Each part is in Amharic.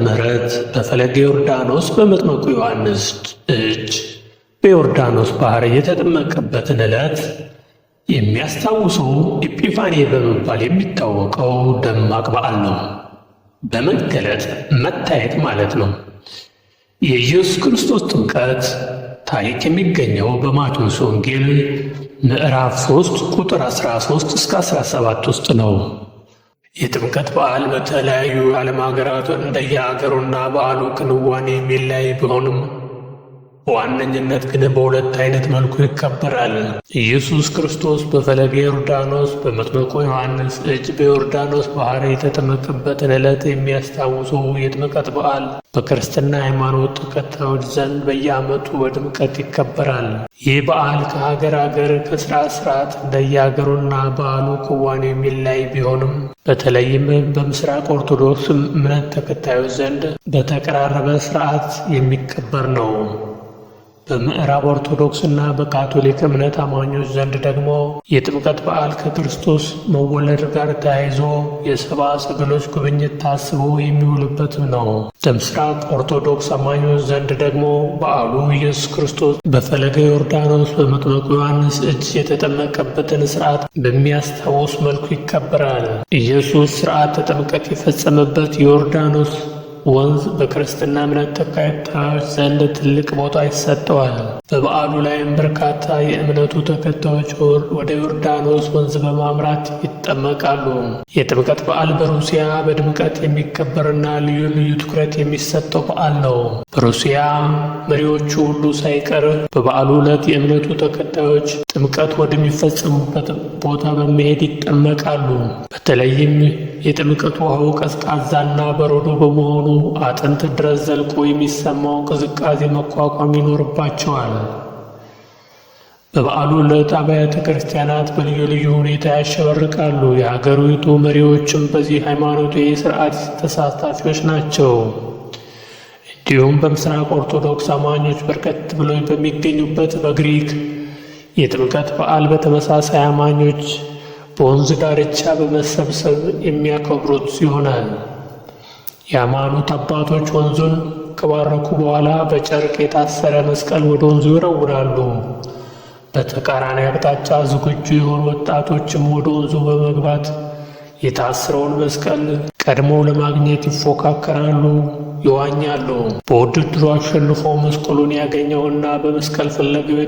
ምህረት በፈለገ ዮርዳኖስ በመጥምቁ ዮሐንስ እጅ በዮርዳኖስ ባህር የተጠመቀበትን ዕለት የሚያስታውሰው ኤጲፋኒ በመባል የሚታወቀው ደማቅ በዓል ነው። በመገለጥ መታየት ማለት ነው። የኢየሱስ ክርስቶስ ጥምቀት ታሪክ የሚገኘው በማቴዎስ ወንጌል ምዕራፍ 3 ቁጥር 13 እስከ 17 ውስጥ ነው። የጥምቀት በዓል በተለያዩ የዓለም ሀገራት እንደየሀገሩና በዓሉ ክንዋኔ የሚለያይ ቢሆንም በዋነኝነት ግን በሁለት አይነት መልኩ ይከበራል። ኢየሱስ ክርስቶስ በፈለገ ዮርዳኖስ በመጥምቁ ዮሐንስ እጅ በዮርዳኖስ ባህር የተጠመቀበትን ዕለት የሚያስታውሰው የጥምቀት በዓል በክርስትና ሃይማኖት ተከታዮች ዘንድ በየዓመቱ በድምቀት ይከበራል። ይህ በዓል ከሀገር ሀገር ከስርዓት እንደየሀገሩና በዓሉ ክዋኔ የሚለያይ ቢሆንም በተለይም በምስራቅ ኦርቶዶክስ እምነት ተከታዮች ዘንድ በተቀራረበ ስርዓት የሚከበር ነው። በምዕራብ ኦርቶዶክስ እና በካቶሊክ እምነት አማኞች ዘንድ ደግሞ የጥምቀት በዓል ከክርስቶስ መወለድ ጋር ተያይዞ የሰብአ ሰገሎች ጉብኝት ታስቦ የሚውልበት ነው። በምስራቅ ኦርቶዶክስ አማኞች ዘንድ ደግሞ በዓሉ ኢየሱስ ክርስቶስ በፈለገ ዮርዳኖስ በመጥምቁ ዮሐንስ እጅ የተጠመቀበትን ሥርዓት በሚያስታውስ መልኩ ይከበራል። ኢየሱስ ሥርዓተ ጥምቀት የፈጸመበት ዮርዳኖስ ወንዝ በክርስትና እምነት ተከታዮች ዘንድ ትልቅ ቦታ ይሰጠዋል። በበዓሉ ላይም በርካታ የእምነቱ ተከታዮች ወደ ዮርዳኖስ ወንዝ በማምራት ይጠመቃሉ። የጥምቀት በዓል በሩሲያ በድምቀት የሚከበርና ልዩ ልዩ ትኩረት የሚሰጠው በዓል ነው። በሩሲያ መሪዎቹ ሁሉ ሳይቀር በበዓሉ ዕለት የእምነቱ ተከታዮች ጥምቀት ወደሚፈጸሙበት ቦታ በመሄድ ይጠመቃሉ። በተለይም የጥምቀት ውሃው ቀዝቃዛና በረዶ በመሆኑ አጥንት ድረስ ዘልቆ የሚሰማው ቅዝቃዜ መቋቋም ይኖርባቸዋል። በበዓሉ ዕለት አብያተ ክርስቲያናት በልዩ ልዩ ሁኔታ ያሸበርቃሉ። የሀገሪቱ መሪዎችም በዚህ ሃይማኖታዊ ሥርዓት ተሳታፊዎች ናቸው። እንዲሁም በምስራቅ ኦርቶዶክስ አማኞች በርከት ብለው በሚገኙበት በግሪክ የጥምቀት በዓል በተመሳሳይ አማኞች በወንዝ ዳርቻ በመሰብሰብ የሚያከብሩት ይሆናል። የሃይማኖት አባቶች ወንዙን ከባረኩ በኋላ በጨርቅ የታሰረ መስቀል ወደ ወንዙ ይወረውራሉ። በተቃራኒ አቅጣጫ ዝግጁ የሆኑ ወጣቶችም ወደ ወንዙ በመግባት የታሰረውን መስቀል ቀድመው ለማግኘት ይፎካከራሉ፣ ይዋኛሉ። በውድድሩ አሸንፎ መስቀሉን ያገኘውና በመስቀል ፍለጋው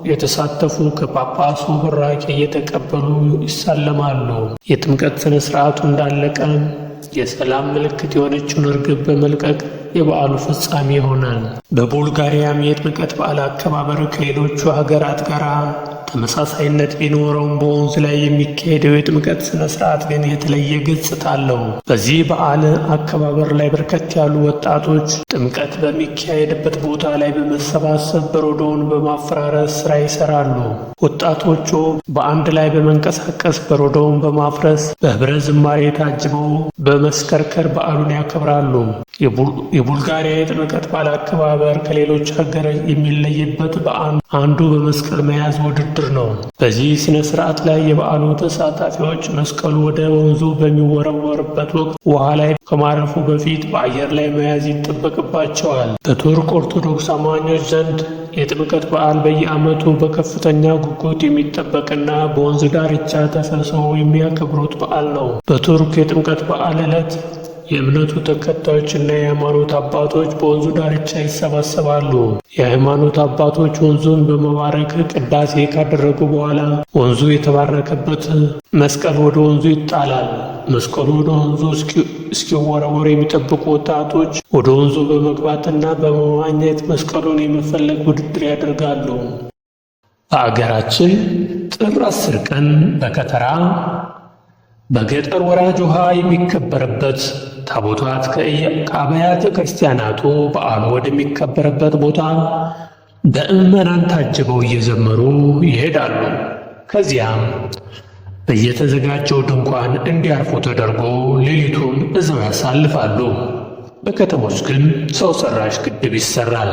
የተሳተፉ ከጳጳሱ ቡራኬ እየተቀበሉ ይሳለማሉ። የጥምቀት ሥነ ሥርዓቱ እንዳለቀ የሰላም ምልክት የሆነችውን ርግብ በመልቀቅ የበዓሉ ፍጻሜ ይሆናል። በቡልጋሪያም የጥምቀት በዓል አከባበር ከሌሎቹ ሀገራት ጋር ተመሳሳይነት ቢኖረውም በወንዝ ላይ የሚካሄደው የጥምቀት ሥነ ሥርዓት ግን የተለየ ገጽታ አለው። በዚህ በዓል አከባበር ላይ በርከት ያሉ ወጣቶች ጥምቀት በሚካሄድበት ቦታ ላይ በመሰባሰብ በረዶውን በማፈራረስ ሥራ ይሠራሉ። ወጣቶቹ በአንድ ላይ በመንቀሳቀስ በረዶውን በማፍረስ በኅብረ ዝማሬ ታጅበው በመስከርከር በዓሉን ያከብራሉ። የቡልጋሪያ የጥምቀት በዓል አከባበር ከሌሎች ሀገር የሚለይበት አንዱ በመስቀል መያዝ ውድድር ነው። በዚህ ሥነ ሥርዓት ላይ የበዓሉ ተሳታፊዎች መስቀሉ ወደ ወንዙ በሚወረወርበት ወቅት ውሃ ላይ ከማረፉ በፊት በአየር ላይ መያዝ ይጠበቅባቸዋል። በቱርክ ኦርቶዶክስ አማኞች ዘንድ የጥምቀት በዓል በየዓመቱ በከፍተኛ ጉጉት የሚጠበቅና በወንዝ ዳርቻ ተሰብስበው የሚያከብሩት በዓል ነው። በቱርክ የጥምቀት በዓል ዕለት የእምነቱ ተከታዮችና የሃይማኖት አባቶች በወንዙ ዳርቻ ይሰባሰባሉ። የሃይማኖት አባቶች ወንዙን በመባረክ ቅዳሴ ካደረጉ በኋላ ወንዙ የተባረከበት መስቀል ወደ ወንዙ ይጣላል። መስቀሉ ወደ ወንዙ እስኪወረወር የሚጠብቁ ወጣቶች ወደ ወንዙ በመግባትና በመዋኘት መስቀሉን የመፈለግ ውድድር ያደርጋሉ። በአገራችን ጥር 10 ቀን በከተራ በገጠር ወራጅ ውሃ የሚከበርበት ታቦታት ከአብያተ ክርስቲያናቱ በዓሉ ወደሚከበርበት ቦታ በምዕመናን ታጅበው እየዘመሩ ይሄዳሉ። ከዚያም በየተዘጋጀው ድንኳን እንዲያርፉ ተደርጎ ሌሊቱን እዛው ያሳልፋሉ። በከተሞች ግን ሰው ሰራሽ ግድብ ይሰራል።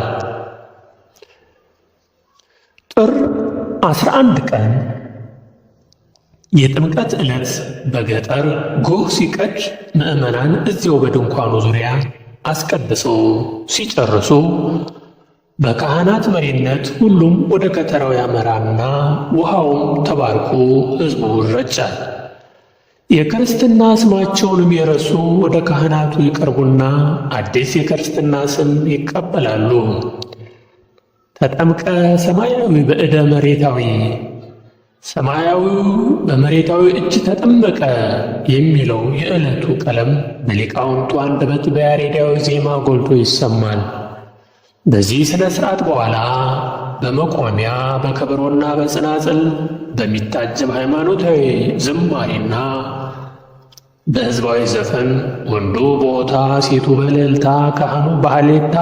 ጥር 11 ቀን የጥምቀት ዕለት በገጠር ጎህ ሲቀድ ምዕመናን እዚያው በድንኳኑ ዙሪያ አስቀድሰው ሲጨርሱ በካህናት መሪነት ሁሉም ወደ ከተራው ያመራና ውሃውም ተባርኮ ሕዝቡ ይረጫል። የክርስትና ስማቸውንም የረሱ ወደ ካህናቱ ይቀርቡና አዲስ የክርስትና ስም ይቀበላሉ። ተጠምቀ ሰማያዊ በዕደ መሬታዊ፣ ሰማያዊው በመሬታዊ እጅ ተጠመቀ የሚለው የዕለቱ ቀለም በሊቃውንቱ አንደበት በያሬዳዊ ዜማ ጎልቶ ይሰማል። በዚህ ሥነ ሥርዓት በኋላ በመቋሚያ በከበሮና በጽናጽል በሚታጀብ ሃይማኖታዊ ዝማሬና በሕዝባዊ ዘፈን ወንዱ በሆታ ሴቱ በእልልታ ካህኑ በሃሌታ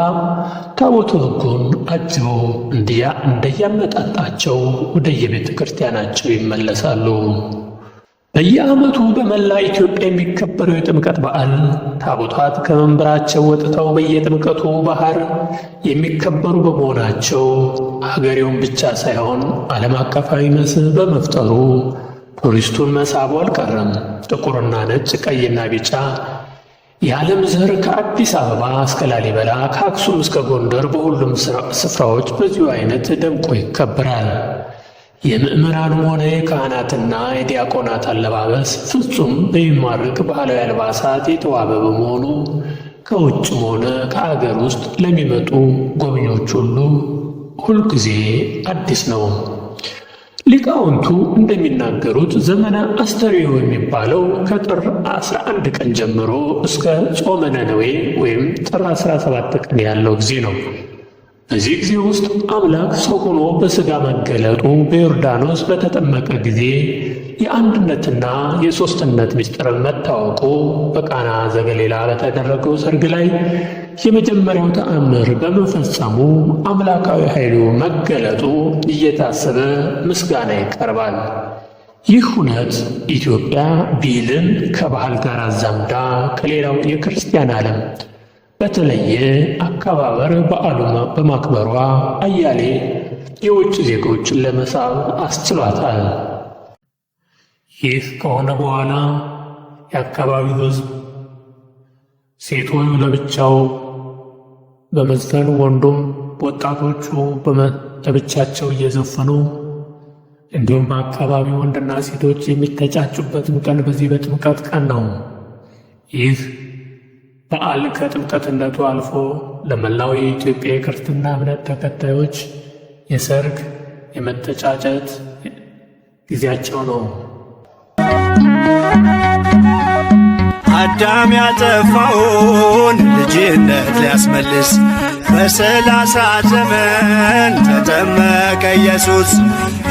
ታቦተ ሕጉን አጅበው እንደያመጣጣቸው ወደየቤተ ክርስቲያናቸው ይመለሳሉ። በየዓመቱ በመላ ኢትዮጵያ የሚከበረው የጥምቀት በዓል ታቦታት ከመንበራቸው ወጥተው በየጥምቀቱ ባሕር የሚከበሩ በመሆናቸው አገሬውን ብቻ ሳይሆን ዓለም አቀፋዊ መስህብ በመፍጠሩ ቱሪስቱን መሳቡ አልቀረም። ጥቁርና ነጭ፣ ቀይና ቢጫ የዓለም ዘር ከአዲስ አበባ እስከ ላሊበላ ከአክሱም እስከ ጎንደር በሁሉም ስፍራዎች በዚሁ አይነት ደምቆ ይከበራል። የምዕመናኑም ሆነ የካህናትና የዲያቆናት አለባበስ ፍጹም በሚማርክ ባህላዊ አልባሳት የተዋበ በመሆኑ ከውጭም ሆነ ከአገር ውስጥ ለሚመጡ ጎብኚዎች ሁሉ ሁልጊዜ አዲስ ነው። ሊቃውንቱ እንደሚናገሩት ዘመነ አስተርእዮ የሚባለው ከጥር 11 ቀን ጀምሮ እስከ ጾመ ነነዌ ወይም ጥር 17 ቀን ያለው ጊዜ ነው። በዚህ ጊዜ ውስጥ አምላክ ሰው ሆኖ በሥጋ መገለጡ በዮርዳኖስ በተጠመቀ ጊዜ የአንድነትና የሦስትነት ምስጢርን መታወቁ በቃና ዘገሊላ በተደረገው ሰርግ ላይ የመጀመሪያው ተአምር በመፈጸሙ አምላካዊ ኃይሉ መገለጡ እየታሰበ ምስጋና ይቀርባል። ይህ እውነት ኢትዮጵያ ብሂልን ከባህል ጋር አዛምዳ ከሌላው የክርስቲያን ዓለም በተለየ አከባበር በዓሉን በማክበሯ አያሌ የውጭ ዜጎችን ለመሳብ አስችሏታል። ይህ ከሆነ በኋላ የአካባቢው ሕዝብ ሴቶቹ ለብቻው በመዝፈን ወንዱም ወጣቶቹ ለብቻቸው እየዘፈኑ እንዲሁም በአካባቢው ወንድና ሴቶች የሚተጫጩበትም ቀን በዚህ በጥምቀት ቀን ነው። ይህ በዓል ከጥምቀትነቱ አልፎ ለመላው የኢትዮጵያ የክርስትና እምነት ተከታዮች የሰርግ የመተጫጨት ጊዜያቸው ነው። አዳም ያጠፋውን ልጅነት ሊያስመልስ በ30 ዘመን ተጠመቀ ኢየሱስ።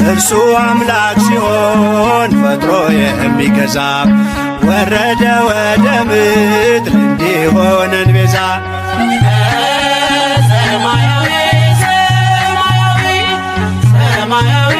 እርሱ አምላክ ሲሆን ፈጥሮ የሚገዛ ወረደ ወደ ምድር እንዲሆነን ቤዛ። ሰማያዊ ሰማያዊ ሰማያዊ